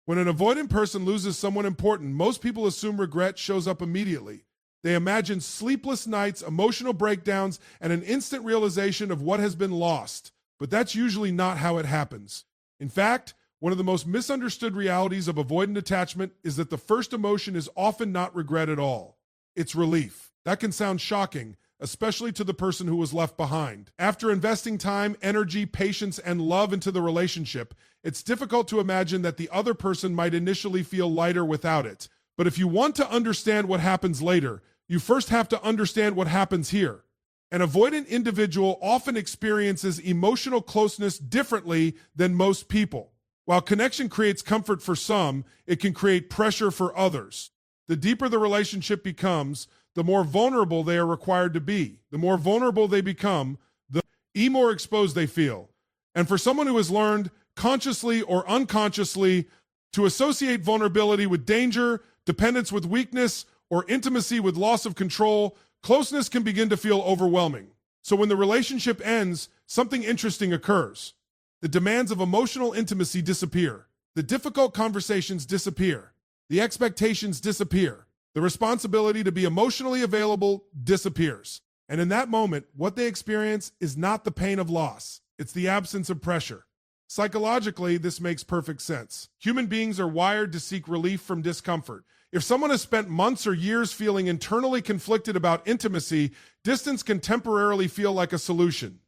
When an avoidant person loses someone important, most people assume regret shows up immediately. They imagine sleepless nights, emotional breakdowns, and an instant realization of what has been lost. But that's usually not how it happens. In fact, one of the most misunderstood realities of avoidant attachment is that the first emotion is often not regret at all. It's relief. That can sound shocking, especially to the person who was left behind. After investing time, energy, patience, and love into the relationship, it's difficult to imagine that the other person might initially feel lighter without it. But if you want to understand what happens later, you first have to understand what happens here. An avoidant individual often experiences emotional closeness differently than most people. While connection creates comfort for some, it can create pressure for others. The deeper the relationship becomes, the more vulnerable they are required to be. The more vulnerable they become, the more exposed they feel. And for someone who has learned, consciously or unconsciously, to associate vulnerability with danger, dependence with weakness, or intimacy with loss of control, closeness can begin to feel overwhelming. So when the relationship ends, something interesting occurs. The demands of emotional intimacy disappear. The difficult conversations disappear. The expectations disappear. The responsibility to be emotionally available disappears. And in that moment, what they experience is not the pain of loss. It's the absence of pressure. Psychologically, this makes perfect sense. Human beings are wired to seek relief from discomfort. If someone has spent months or years feeling internally conflicted about intimacy, distance can temporarily feel like a solution.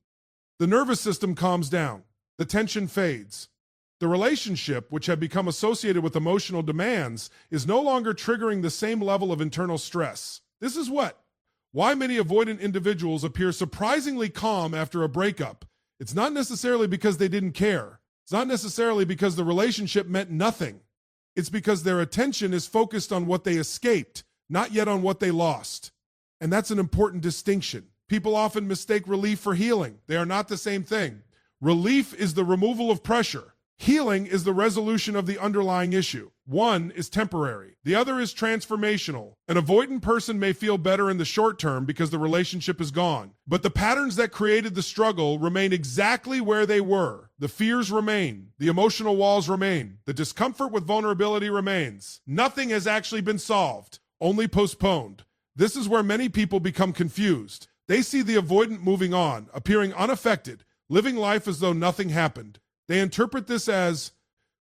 The nervous system calms down. The tension fades. The relationship, which had become associated with emotional demands, is no longer triggering the same level of internal stress. This is why many avoidant individuals appear surprisingly calm after a breakup. It's not necessarily because they didn't care. It's not necessarily because the relationship meant nothing. It's because their attention is focused on what they escaped, not yet on what they lost. And that's an important distinction. People often mistake relief for healing. They are not the same thing. Relief is the removal of pressure. Healing is the resolution of the underlying issue. One is temporary. The other is transformational. An avoidant person may feel better in the short term because the relationship is gone. But the patterns that created the struggle remain exactly where they were. The fears remain. The emotional walls remain. The discomfort with vulnerability remains. Nothing has actually been solved, only postponed. This is where many people become confused. They see the avoidant moving on, appearing unaffected, living life as though nothing happened. They interpret this as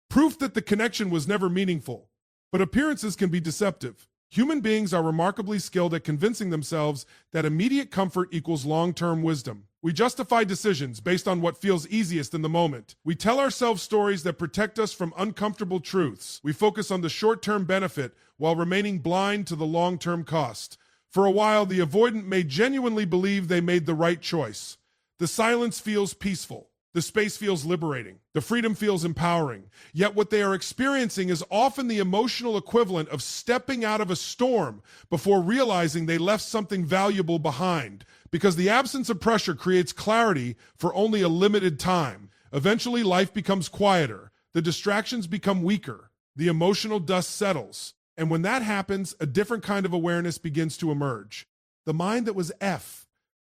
proof that the connection was never meaningful. But appearances can be deceptive. Human beings are remarkably skilled at convincing themselves that immediate comfort equals long-term wisdom. We justify decisions based on what feels easiest in the moment. We tell ourselves stories that protect us from uncomfortable truths. We focus on the short-term benefit while remaining blind to the long-term cost. For a while, the avoidant may genuinely believe they made the right choice. The silence feels peaceful. The space feels liberating. The freedom feels empowering. Yet what they are experiencing is often the emotional equivalent of stepping out of a storm before realizing they left something valuable behind. Because the absence of pressure creates clarity for only a limited time. Eventually, life becomes quieter. The distractions become weaker. The emotional dust settles. And when that happens, a different kind of awareness begins to emerge. The mind that was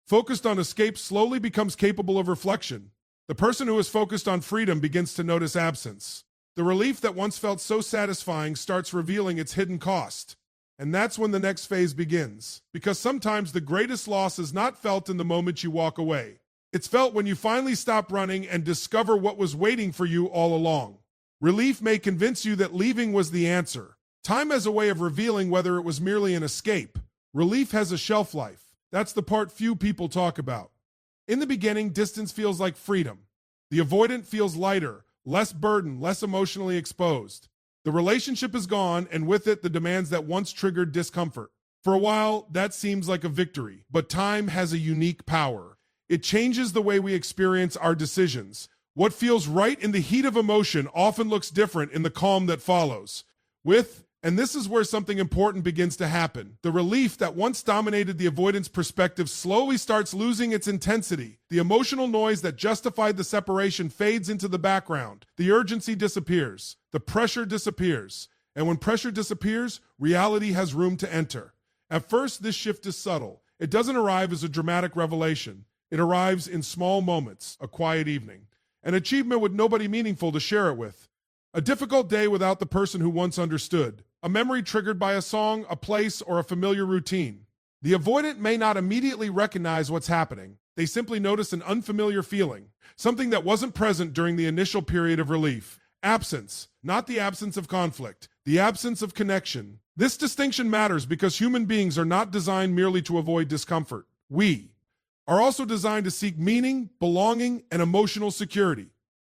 focused on escape, slowly becomes capable of reflection. The person who is focused on freedom begins to notice absence. The relief that once felt so satisfying starts revealing its hidden cost. And that's when the next phase begins. Because sometimes the greatest loss is not felt in the moment you walk away. It's felt when you finally stop running and discover what was waiting for you all along. Relief may convince you that leaving was the answer. Time has a way of revealing whether it was merely an escape. Relief has a shelf life. That's the part few people talk about. In the beginning, distance feels like freedom. The avoidant feels lighter, less burdened, less emotionally exposed. The relationship is gone, and with it, the demands that once triggered discomfort. For a while, that seems like a victory, but time has a unique power. It changes the way we experience our decisions. What feels right in the heat of emotion often looks different in the calm that follows. And this is where something important begins to happen. The relief that once dominated the avoidance perspective slowly starts losing its intensity. The emotional noise that justified the separation fades into the background. The urgency disappears. The pressure disappears. And when pressure disappears, reality has room to enter. At first, this shift is subtle. It doesn't arrive as a dramatic revelation. It arrives in small moments, a quiet evening, an achievement with nobody meaningful to share it with, A difficult day without the person who once understood. A memory triggered by a song, a place, or a familiar routine. The avoidant may not immediately recognize what's happening. They simply notice an unfamiliar feeling, something that wasn't present during the initial period of relief. Absence, not the absence of conflict, the absence of connection. This distinction matters because human beings are not designed merely to avoid discomfort. We are also designed to seek meaning, belonging, and emotional security.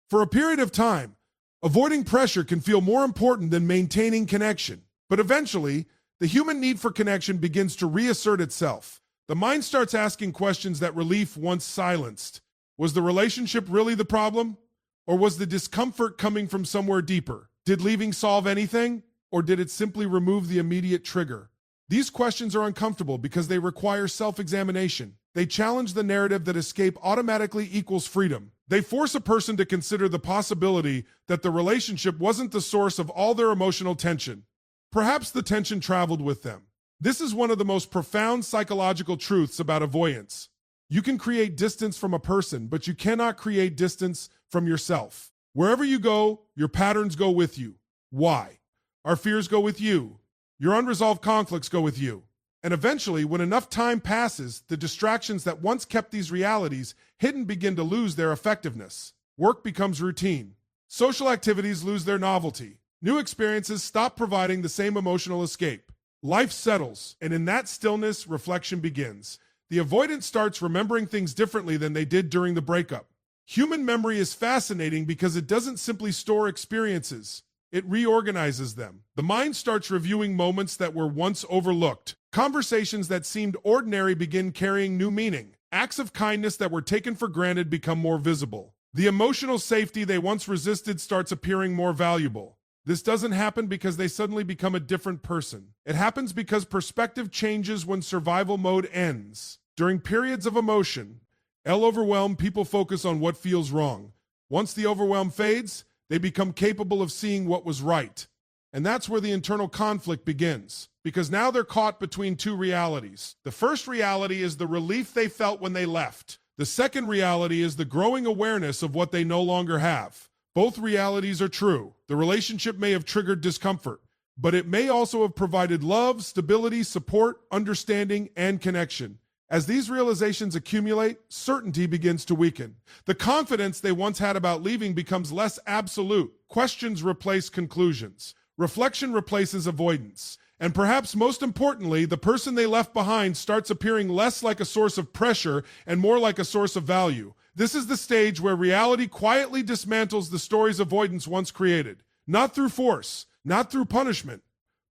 For a period of time, avoiding pressure can feel more important than maintaining connection. But eventually, the human need for connection begins to reassert itself. The mind starts asking questions that relief once silenced. Was the relationship really the problem? Or was the discomfort coming from somewhere deeper? Did leaving solve anything? Or did it simply remove the immediate trigger? These questions are uncomfortable because they require self-examination. They challenge the narrative that escape automatically equals freedom. They force a person to consider the possibility that the relationship wasn't the source of all their emotional tension. Perhaps the tension traveled with them. This is one of the most profound psychological truths about avoidance. You can create distance from a person, but you cannot create distance from yourself. Wherever you go, your patterns go with you. Why? Our fears go with you. Your unresolved conflicts go with you. And eventually, when enough time passes, the distractions that once kept these realities hidden begin to lose their effectiveness. Work becomes routine. Social activities lose their novelty. New experiences stop providing the same emotional escape. Life settles, and in that stillness, reflection begins. The avoidant starts remembering things differently than they did during the breakup. Human memory is fascinating because it doesn't simply store experiences. It reorganizes them. The mind starts reviewing moments that were once overlooked. Conversations that seemed ordinary begin carrying new meaning. Acts of kindness that were taken for granted become more visible. The emotional safety they once resisted starts appearing more valuable. This doesn't happen because they suddenly become a different person. It happens because perspective changes when survival mode ends. During periods of emotion, overwhelm, people focus on what feels wrong. Once the overwhelm fades, they become capable of seeing what was right. And that's where the internal conflict begins, because now they're caught between two realities. The first reality is the relief they felt when they left. The second reality is the growing awareness of what they no longer have. Both realities are true. The relationship may have triggered discomfort, but it may also have provided love, stability, support, understanding, and connection. As these realizations accumulate, certainty begins to weaken. The confidence they once had about leaving becomes less absolute. Questions replace conclusions. Reflection replaces avoidance. And perhaps most importantly, the person they left behind starts appearing less like a source of pressure and more like a source of value. This is the stage where reality quietly dismantles the stories avoidance once created. Not through force, not through punishment,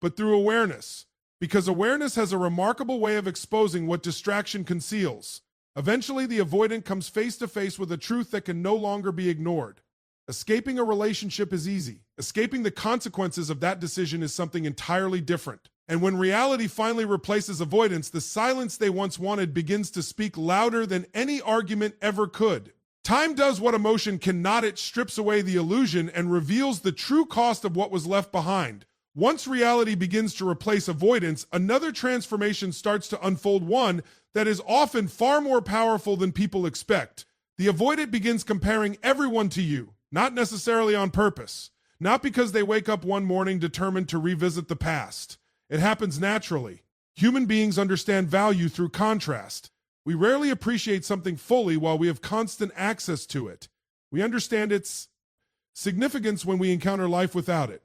but through awareness. Because awareness has a remarkable way of exposing what distraction conceals. Eventually, the avoidant comes face to face with a truth that can no longer be ignored. Escaping a relationship is easy. Escaping the consequences of that decision is something entirely different. And when reality finally replaces avoidance, the silence they once wanted begins to speak louder than any argument ever could. Time does what emotion cannot. It strips away the illusion and reveals the true cost of what was left behind. Once reality begins to replace avoidance, another transformation starts to unfold, one that is often far more powerful than people expect. The avoidant begins comparing everyone to you, not necessarily on purpose, not because they wake up one morning determined to revisit the past. It happens naturally. Human beings understand value through contrast. We rarely appreciate something fully while we have constant access to it. We understand its significance when we encounter life without it.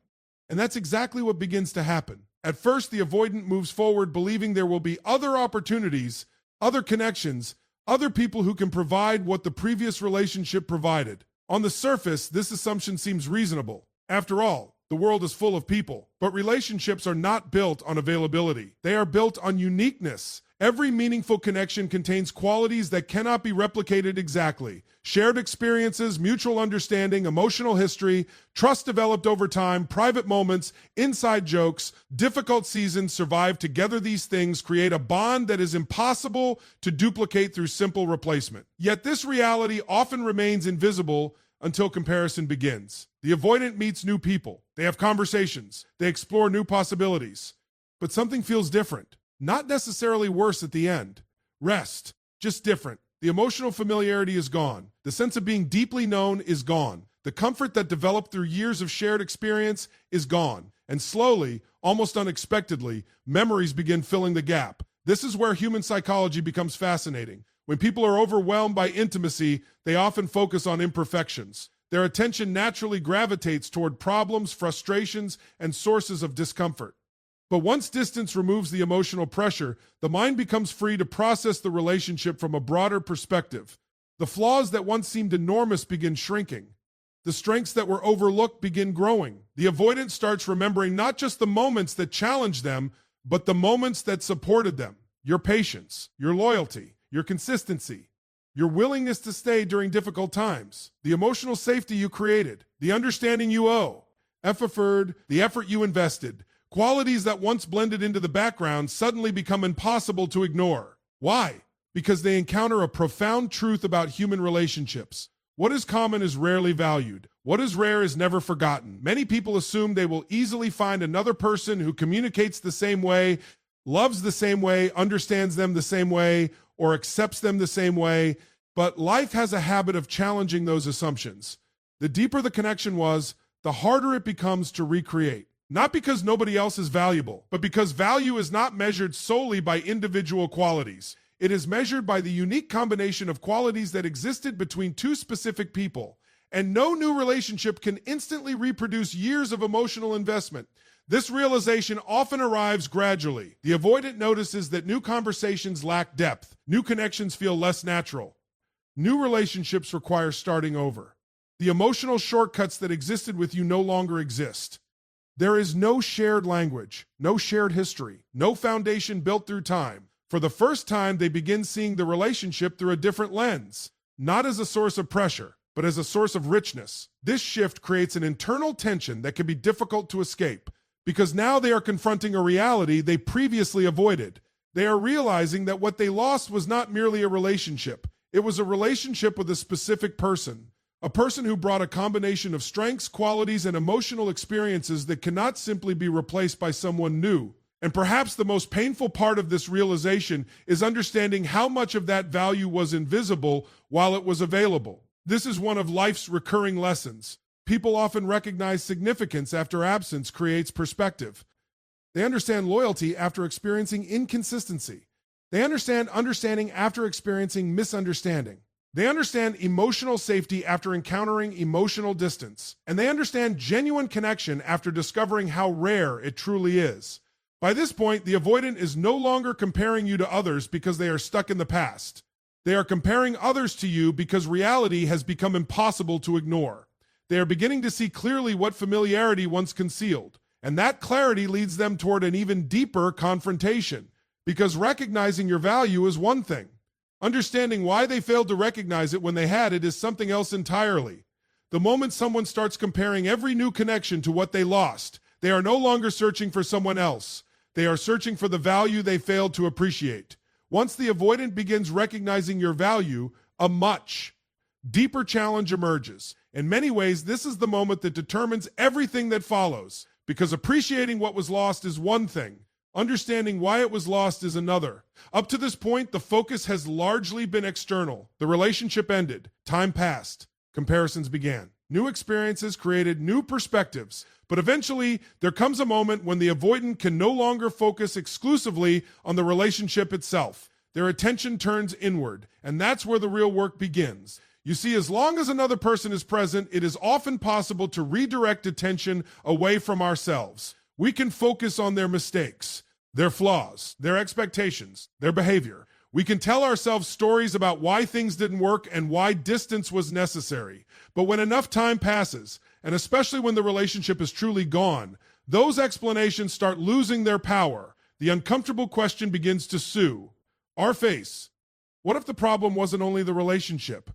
And that's exactly what begins to happen. At first, the avoidant moves forward believing there will be other opportunities, other connections, other people who can provide what the previous relationship provided. On the surface, this assumption seems reasonable. After all, the world is full of people, but relationships are not built on availability. They are built on uniqueness. Every meaningful connection contains qualities that cannot be replicated exactly. Shared experiences, mutual understanding, emotional history, trust developed over time, private moments, inside jokes, difficult seasons survived together. These things create a bond that is impossible to duplicate through simple replacement. Yet this reality often remains invisible until comparison begins. The avoidant meets new people. They have conversations. They explore new possibilities. But something feels different. Not necessarily worse at the end. Rest. Just different. The emotional familiarity is gone. The sense of being deeply known is gone. The comfort that developed through years of shared experience is gone, and slowly, almost unexpectedly, memories begin filling the gap. This is where human psychology becomes fascinating. When people are overwhelmed by intimacy, they often focus on imperfections. Their attention naturally gravitates toward problems, frustrations, and sources of discomfort. But once distance removes the emotional pressure, the mind becomes free to process the relationship from a broader perspective. The flaws that once seemed enormous begin shrinking. The strengths that were overlooked begin growing. The avoidant starts remembering not just the moments that challenged them, but the moments that supported them. Your patience, your loyalty, your consistency, your willingness to stay during difficult times, the emotional safety you created, the understanding you owe, the effort you invested. Qualities that once blended into the background suddenly become impossible to ignore. Why? Because they encounter a profound truth about human relationships. What is common is rarely valued. What is rare is never forgotten. Many people assume they will easily find another person who communicates the same way, loves the same way, understands them the same way, or accepts them the same way. But life has a habit of challenging those assumptions. The deeper the connection was, the harder it becomes to recreate. Not because nobody else is valuable, but because value is not measured solely by individual qualities. It is measured by the unique combination of qualities that existed between two specific people. And no new relationship can instantly reproduce years of emotional investment. This realization often arrives gradually. The avoidant notices that new conversations lack depth. New connections feel less natural. New relationships require starting over. The emotional shortcuts that existed with you no longer exist. There is no shared language, no shared history, no foundation built through time. For the first time, they begin seeing the relationship through a different lens, not as a source of pressure, but as a source of richness. This shift creates an internal tension that can be difficult to escape, because now they are confronting a reality they previously avoided. They are realizing that what they lost was not merely a relationship. It was a relationship with a specific person, a person who brought a combination of strengths, qualities, and emotional experiences that cannot simply be replaced by someone new. And perhaps the most painful part of this realization is understanding how much of that value was invisible while it was available. This is one of life's recurring lessons. People often recognize significance after absence creates perspective. They understand loyalty after experiencing inconsistency. They understand understanding after experiencing misunderstanding. They understand emotional safety after encountering emotional distance. And they understand genuine connection after discovering how rare it truly is. By this point, the avoidant is no longer comparing you to others because they are stuck in the past. They are comparing others to you because reality has become impossible to ignore. They are beginning to see clearly what familiarity once concealed, and that clarity leads them toward an even deeper confrontation. Because recognizing your value is one thing. Understanding why they failed to recognize it when they had it is something else entirely. The moment someone starts comparing every new connection to what they lost, they are no longer searching for someone else. They are searching for the value they failed to appreciate. Once the avoidant begins recognizing your value, a much deeper challenge emerges. In many ways, this is the moment that determines everything that follows, because appreciating what was lost is one thing. Understanding why it was lost is another. Up to this point, the focus has largely been external. The relationship ended. Time passed. Comparisons began. New experiences created new perspectives. But eventually, there comes a moment when the avoidant can no longer focus exclusively on the relationship itself. Their attention turns inward, and that's where the real work begins. You see, as long as another person is present, it is often possible to redirect attention away from ourselves. We can focus on their mistakes, their flaws, their expectations, their behavior. We can tell ourselves stories about why things didn't work and why distance was necessary. But when enough time passes, and especially when the relationship is truly gone, those explanations start losing their power. The uncomfortable question begins to sue our face. What if the problem wasn't only the relationship?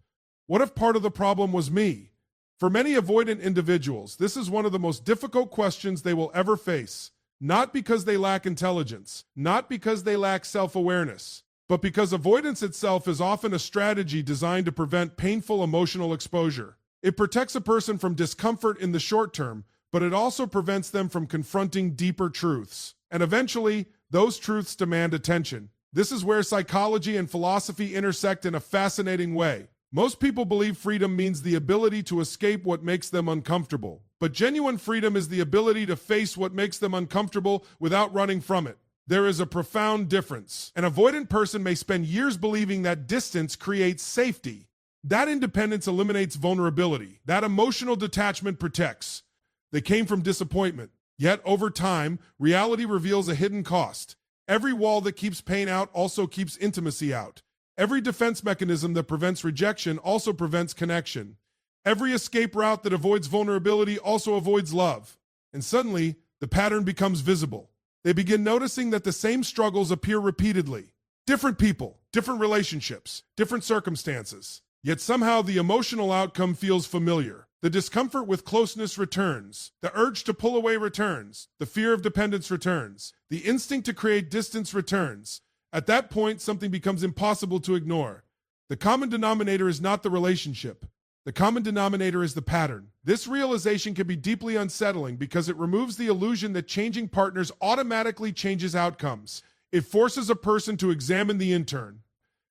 What if part of the problem was me? For many avoidant individuals, this is one of the most difficult questions they will ever face. Not because they lack intelligence, not because they lack self-awareness, but because avoidance itself is often a strategy designed to prevent painful emotional exposure. It protects a person from discomfort in the short term, but it also prevents them from confronting deeper truths. And eventually, those truths demand attention. This is where psychology and philosophy intersect in a fascinating way. Most people believe freedom means the ability to escape what makes them uncomfortable. But genuine freedom is the ability to face what makes them uncomfortable without running from it. There is a profound difference. An avoidant person may spend years believing that distance creates safety. That independence eliminates vulnerability. That emotional detachment protects. They came from disappointment. Yet, over time, reality reveals a hidden cost. Every wall that keeps pain out also keeps intimacy out. Every defense mechanism that prevents rejection also prevents connection. Every escape route that avoids vulnerability also avoids love. And suddenly, the pattern becomes visible. They begin noticing that the same struggles appear repeatedly. Different people, different relationships, different circumstances. Yet somehow the emotional outcome feels familiar. The discomfort with closeness returns. The urge to pull away returns. The fear of dependence returns. The instinct to create distance returns. At that point, something becomes impossible to ignore. The common denominator is not the relationship. The common denominator is the pattern. This realization can be deeply unsettling because it removes the illusion that changing partners automatically changes outcomes. It forces a person to examine the intern.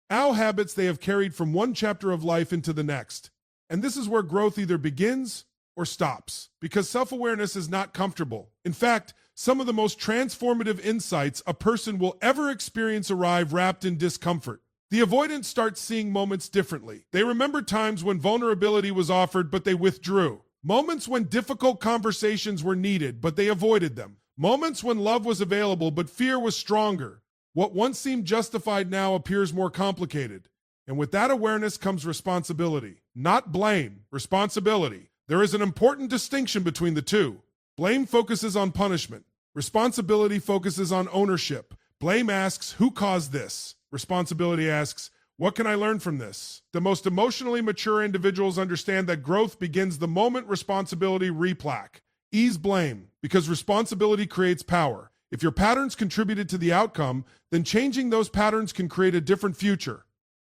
Our habits they have carried from one chapter of life into the next. And this is where growth either begins or stops, because self-awareness is not comfortable. In fact, some of the most transformative insights a person will ever experience arrive wrapped in discomfort. The avoidants start seeing moments differently. They remember times when vulnerability was offered, but they withdrew. Moments when difficult conversations were needed, but they avoided them. Moments when love was available, but fear was stronger. What once seemed justified now appears more complicated. And with that awareness comes responsibility. Not blame, responsibility. There is an important distinction between the two. Blame focuses on punishment. Responsibility focuses on ownership. Blame asks, who caused this? Responsibility asks, what can I learn from this? The most emotionally mature individuals understand that growth begins the moment responsibility replaque. Ease blame, because responsibility creates power. If your patterns contributed to the outcome, then changing those patterns can create a different future.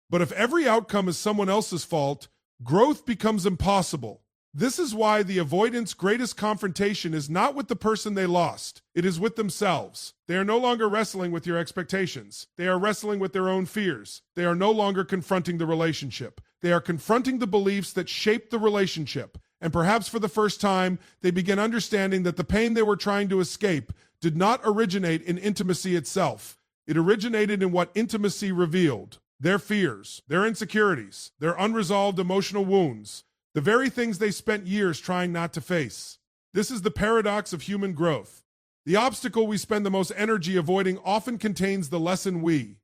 But if every outcome is someone else's fault, growth becomes impossible. This is why the avoidant's greatest confrontation is not with the person they lost. It is with themselves. They are no longer wrestling with your expectations. They are wrestling with their own fears. They are no longer confronting the relationship. They are confronting the beliefs that shape the relationship. And perhaps for the first time, they begin understanding that the pain they were trying to escape did not originate in intimacy itself. It originated in what intimacy revealed. Their fears, their insecurities, their unresolved emotional wounds. The very things they spent years trying not to face. This is the paradox of human growth. The obstacle we spend the most energy avoiding often contains the lesson we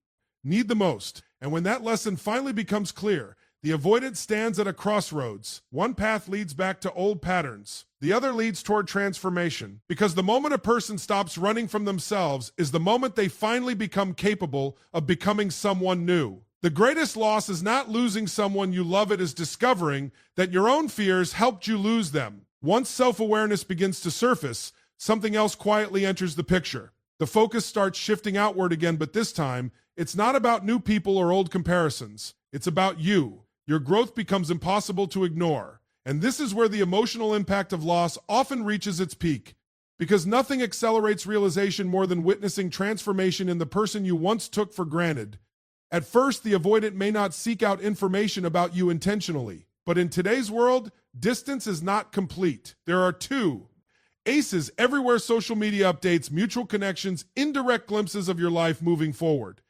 need the most. And when that lesson finally becomes clear, the avoidant stands at a crossroads. One path leads back to old patterns. The other leads toward transformation. Because the moment a person stops running from themselves is the moment they finally become capable of becoming someone new. The greatest loss is not losing someone you love, it is discovering that your own fears helped you lose them. Once self-awareness begins to surface, something else quietly enters the picture. The focus starts shifting outward again, but this time, it's not about new people or old comparisons. It's about you. Your growth becomes impossible to ignore. And this is where the emotional impact of loss often reaches its peak. Because nothing accelerates realization more than witnessing transformation in the person you once took for granted. At first, the avoidant may not seek out information about you intentionally. But in today's world, distance is not complete. There are two ACEs everywhere: social media updates, mutual connections, indirect glimpses of your life moving forward.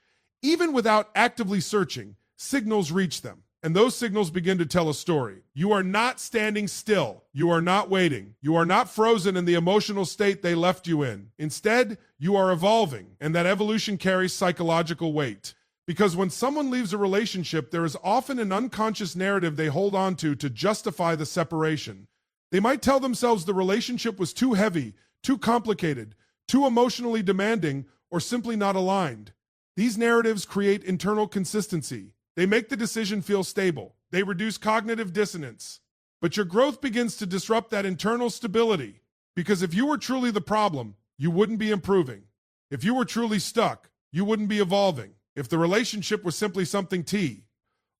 Even without actively searching, signals reach them. And those signals begin to tell a story. You are not standing still. You are not waiting. You are not frozen in the emotional state they left you in. Instead, you are evolving, and that evolution carries psychological weight. Because when someone leaves a relationship, there is often an unconscious narrative they hold on to justify the separation. They might tell themselves the relationship was too heavy, too complicated, too emotionally demanding, or simply not aligned. These narratives create internal consistency. They make the decision feel stable. They reduce cognitive dissonance. But your growth begins to disrupt that internal stability. Because if you were truly the problem, you wouldn't be improving. If you were truly stuck, you wouldn't be evolving. If the relationship was simply something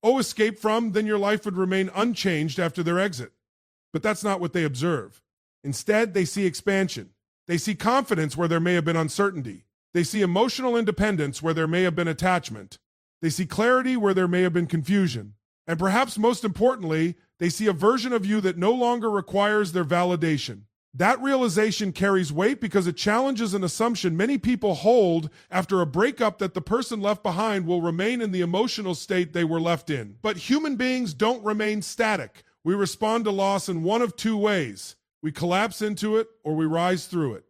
escape from, then your life would remain unchanged after their exit. But that's not what they observe. Instead, they see expansion. They see confidence where there may have been uncertainty. They see emotional independence where there may have been attachment. They see clarity where there may have been confusion. And perhaps most importantly, they see a version of you that no longer requires their validation. That realization carries weight because it challenges an assumption many people hold after a breakup that the person left behind will remain in the emotional state they were left in. But human beings don't remain static. We respond to loss in one of two ways. We collapse into it or we rise through it.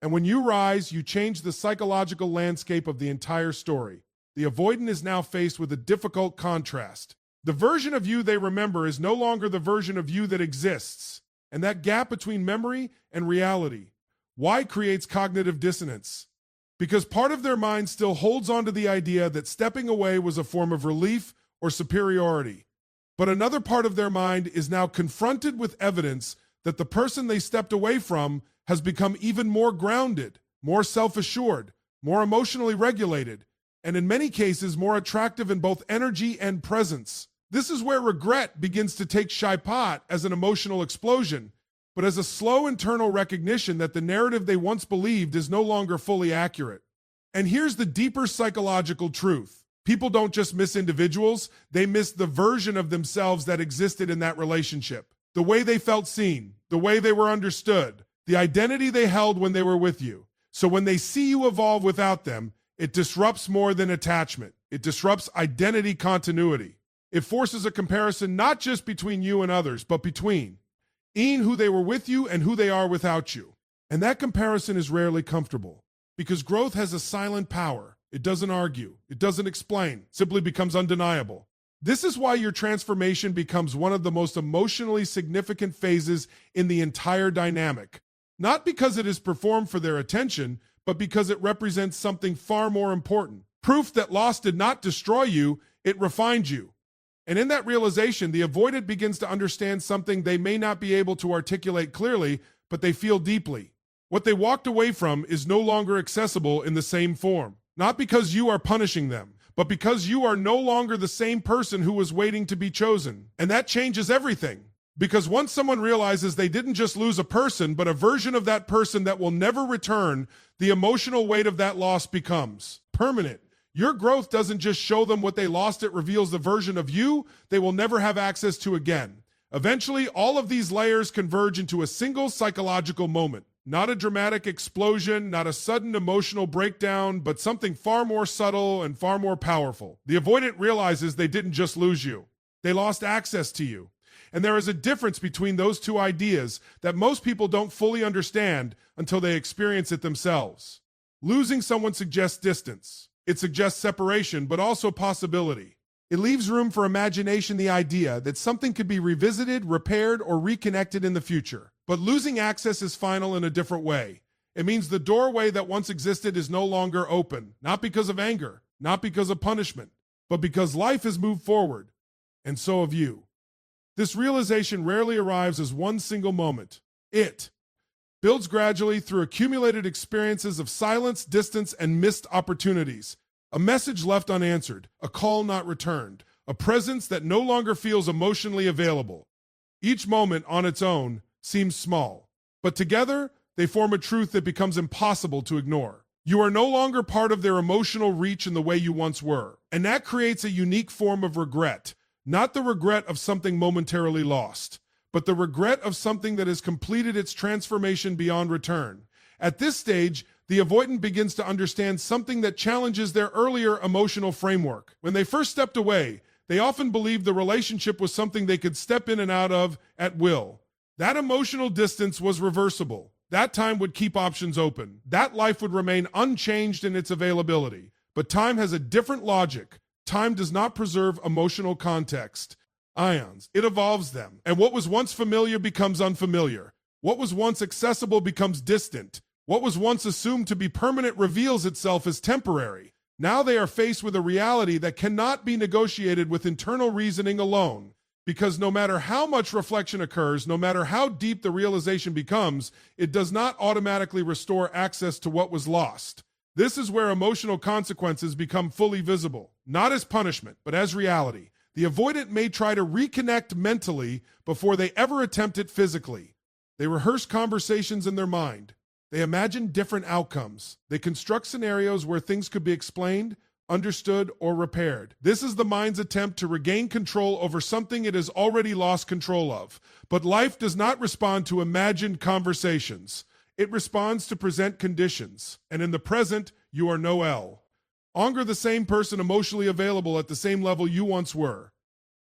And when you rise, you change the psychological landscape of the entire story. The avoidant is now faced with a difficult contrast. The version of you they remember is no longer the version of you that exists. And that gap between memory and reality. Why creates cognitive dissonance? Because part of their mind still holds on to the idea that stepping away was a form of relief or superiority. But another part of their mind is now confronted with evidence that the person they stepped away from has become even more grounded, more self-assured, more emotionally regulated, and in many cases more attractive in both energy and presence. This is where regret begins to take shape as an emotional explosion, but as a slow internal recognition that the narrative they once believed is no longer fully accurate. And here's the deeper psychological truth. People don't just miss individuals, they miss the version of themselves that existed in that relationship. The way they felt seen, the way they were understood, the identity they held when they were with you. So when they see you evolve without them, it disrupts more than attachment. It disrupts identity continuity. It forces a comparison not just between you and others, but between who they were with you and who they are without you. And that comparison is rarely comfortable because growth has a silent power. It doesn't argue. It doesn't explain. It simply becomes undeniable. This is why your transformation becomes one of the most emotionally significant phases in the entire dynamic. Not because it is performed for their attention, but because it represents something far more important. Proof that loss did not destroy you, it refined you. And in that realization, the avoidant begins to understand something they may not be able to articulate clearly, but they feel deeply. What they walked away from is no longer accessible in the same form. Not because you are punishing them, but because you are no longer the same person who was waiting to be chosen. And that changes everything. Because once someone realizes they didn't just lose a person, but a version of that person that will never return, the emotional weight of that loss becomes permanent. Your growth doesn't just show them what they lost, it reveals the version of you they will never have access to again. Eventually, all of these layers converge into a single psychological moment. Not a dramatic explosion, not a sudden emotional breakdown, but something far more subtle and far more powerful. The avoidant realizes they didn't just lose you. They lost access to you. And there is a difference between those two ideas that most people don't fully understand until they experience it themselves. Losing someone suggests distance. It suggests separation, but also possibility. It leaves room for imagination, the idea that something could be revisited, repaired, or reconnected in the future. But losing access is final in a different way. It means the doorway that once existed is no longer open, not because of anger, not because of punishment, but because life has moved forward, and so have you. This realization rarely arrives as one single moment. It builds gradually through accumulated experiences of silence, distance, and missed opportunities. A message left unanswered, a call not returned, a presence that no longer feels emotionally available. Each moment on its own seems small, but together they form a truth that becomes impossible to ignore. You are no longer part of their emotional reach in the way you once were, and that creates a unique form of regret, not the regret of something momentarily lost, but the regret of something that has completed its transformation beyond return. At this stage, the avoidant begins to understand something that challenges their earlier emotional framework. When they first stepped away, they often believed the relationship was something they could step in and out of at will. That emotional distance was reversible. That time would keep options open. That life would remain unchanged in its availability. But time has a different logic. Time does not preserve emotional context. Ions. It evolves them. And what was once familiar becomes unfamiliar. What was once accessible becomes distant. What was once assumed to be permanent reveals itself as temporary. Now they are faced with a reality that cannot be negotiated with internal reasoning alone. Because no matter how much reflection occurs, no matter how deep the realization becomes, it does not automatically restore access to what was lost. This is where emotional consequences become fully visible, not as punishment, but as reality. The avoidant may try to reconnect mentally before they ever attempt it physically. They rehearse conversations in their mind. They imagine different outcomes. They construct scenarios where things could be explained, understood, or repaired. This is the mind's attempt to regain control over something it has already lost control of. But life does not respond to imagined conversations. It responds to present conditions. And in the present, you are no longer the same person emotionally available at the same level you once were.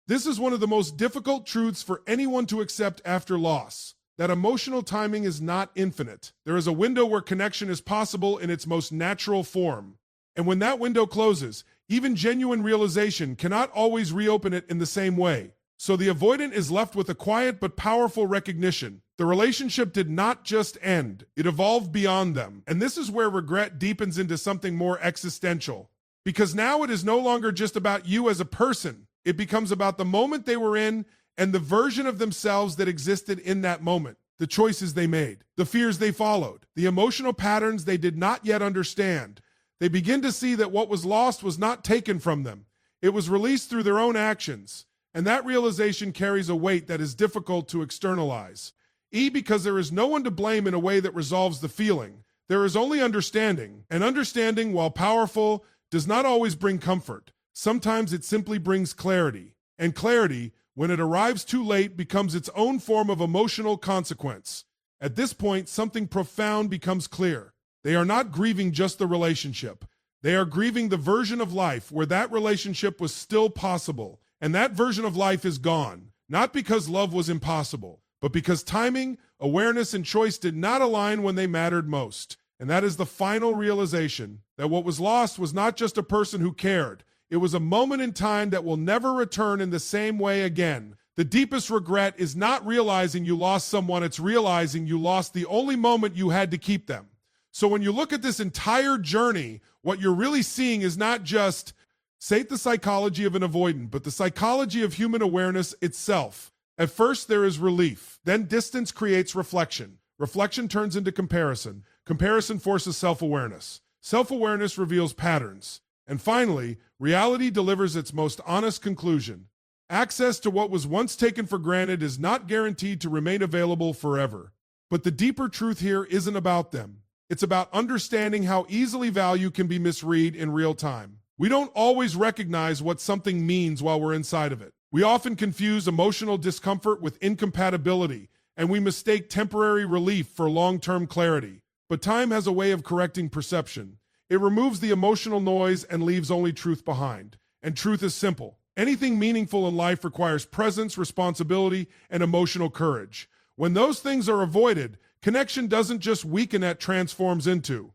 This is one of the most difficult truths for anyone to accept after loss, that emotional timing is not infinite. There is a window where connection is possible in its most natural form. And when that window closes, even genuine realization cannot always reopen it in the same way. So the avoidant is left with a quiet but powerful recognition. The relationship did not just end, it evolved beyond them. And this is where regret deepens into something more existential. Because now it is no longer just about you as a person. It becomes about the moment they were in and the version of themselves that existed in that moment. The choices they made, the fears they followed, the emotional patterns they did not yet understand. They begin to see that what was lost was not taken from them. It was released through their own actions. And that realization carries a weight that is difficult to externalize. Because there is no one to blame in a way that resolves the feeling. There is only understanding. And understanding, while powerful, does not always bring comfort. Sometimes it simply brings clarity. And clarity, when it arrives too late, becomes its own form of emotional consequence. At this point, something profound becomes clear. They are not grieving just the relationship. They are grieving the version of life where that relationship was still possible. And that version of life is gone, not because love was impossible, but because timing, awareness, and choice did not align when they mattered most. And that is the final realization that what was lost was not just a person who cared. It was a moment in time that will never return in the same way again. The deepest regret is not realizing you lost someone, it's realizing you lost the only moment you had to keep them. So when you look at this entire journey, what you're really seeing is not just, say, the psychology of an avoidant, but the psychology of human awareness itself. At first, there is relief. Then distance creates reflection. Reflection turns into comparison. Comparison forces self-awareness. Self-awareness reveals patterns. And finally, reality delivers its most honest conclusion. Access to what was once taken for granted is not guaranteed to remain available forever. But the deeper truth here isn't about them. It's about understanding how easily value can be misread in real time. We don't always recognize what something means while we're inside of it. We often confuse emotional discomfort with incompatibility, and we mistake temporary relief for long-term clarity. But time has a way of correcting perception. It removes the emotional noise and leaves only truth behind. And truth is simple. Anything meaningful in life requires presence, responsibility, and emotional courage. When those things are avoided, connection doesn't just weaken, it transforms into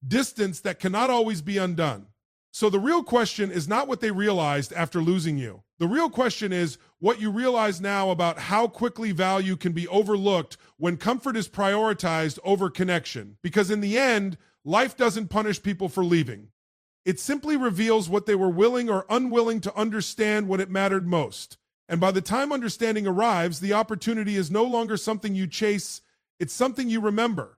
distance that cannot always be undone. So the real question is not what they realized after losing you. The real question is what you realize now about how quickly value can be overlooked when comfort is prioritized over connection. Because in the end, life doesn't punish people for leaving. It simply reveals what they were willing or unwilling to understand when it mattered most. And by the time understanding arrives, the opportunity is no longer something you chase, it's something you remember.